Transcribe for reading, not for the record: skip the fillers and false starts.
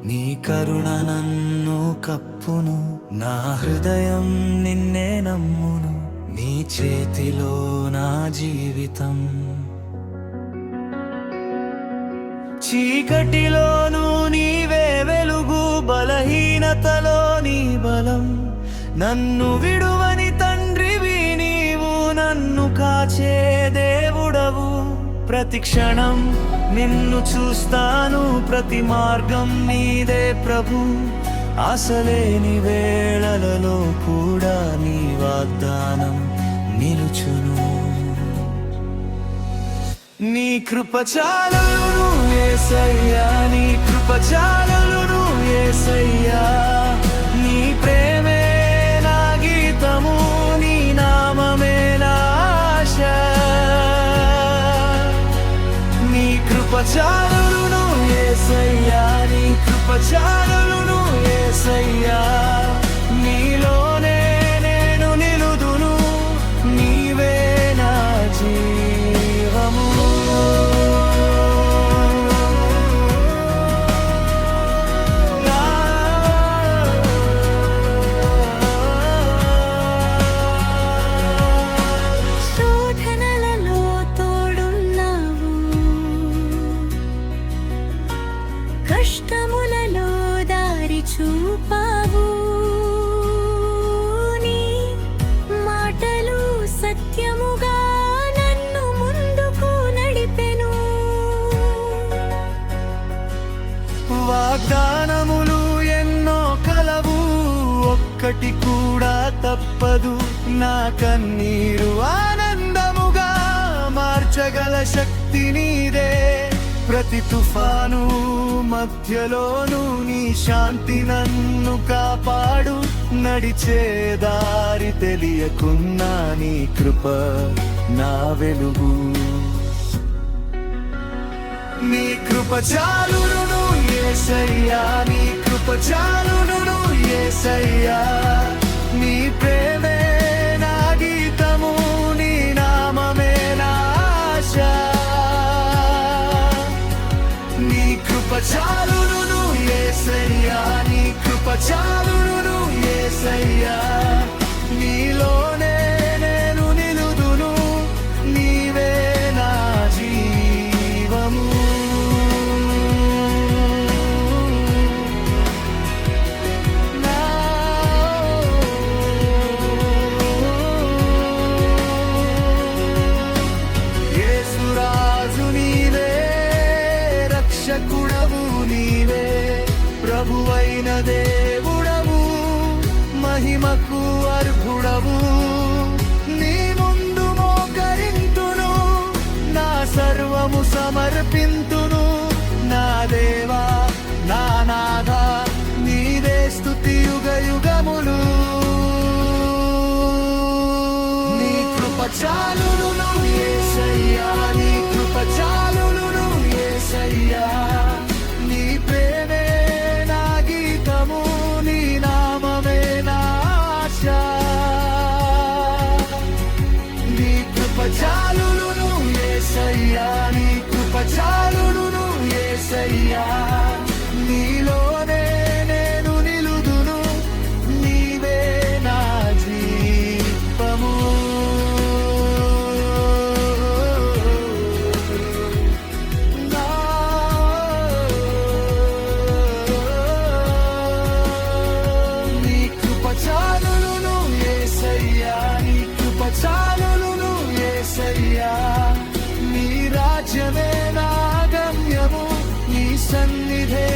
నీ కరుణ నన్ను కప్పును, నా హృదయం నిన్నే నమ్మును. నీ చేతిలో నా జీవితం, చీకటిలోనూ నీవే వెలుగు, బలహీనతలో నీ బలం. నన్ను విడువని తండ్రివి నీవు, నన్ను కాచే దేవుడవు. ప్రతి క్షణం నిన్ను చూస్తాను, ప్రతి మార్గం నీదే ప్రభు. ఆశలేని వేళలలో కూడా నీ వాగ్దానం నిలుచును. నీ కృప చాలును యేసయ్యా, నీ కృప చాలును యేసయ్యా. నీ ప్రేమే నా గీతము, నీ నామమే నా ఆశ. నీ కృప చాలును యేసయ్యా, నీ కృప చాలును యేసయ్యా. నీలోనే నేను నిలుదును, నీవే నా జీవము. కష్టములలో దారి చూపావు, నీ మాటలు సత్యముగా నన్ను ముందుకు నడిపెను. వాగ్దానములు ఎన్నో కలవు, ఒక్కటి కూడా తప్పదు. నా కన్నీరు ఆనందముగా మార్చగల శక్తి నీదే. ప్రతి తుఫాను మధ్యలోనూ నీ శాంతి నన్ను కాపాడు. నడిచే దారి తెలియకున్నా నీ కృప నా వెలుగు. నీ కృప చాలును యేసయ్యా, నీ కృప చాలును యేసయ్యా. నీ ప్రేమే నా గీతము, నీ నామమే నా ఆశ. నీ కృప చాలును యేసయ్యా, నీ కృప చాలును యేసయ్యా. నీలోనే నేను నిలుదును, నీవే నా జీవము. యేసురాజు నీవే, రక్షకుడవు నీవే, ప్రభువైన దేవుడవు, మహిమకు అర్హుడవు. నీ ముందు మోకరింతును, నా సర్వము సమర్పింతును. నా దేవా నా నాథా, నీదే స్తుతి యుగ యుగములు. నీ కృప చాలును యేసయ్యా, నీ కృప చాలును యేసయ్యా. నీ ప్రేమే నా గీతము, నీ నామమే నా ఆశ. నీ కృప చాలును యేసయ్యా, నీ కృప చాలును యేసయ్యా. నీలోనే నేను నిలుదును, నీవే నా జీవము. నీ కృప చాలును యేసయ్యా, నీ కృప చాలును యేసయ్యా. నీ రాజ్యమే నా గమ్యము, నీ సన్నిధే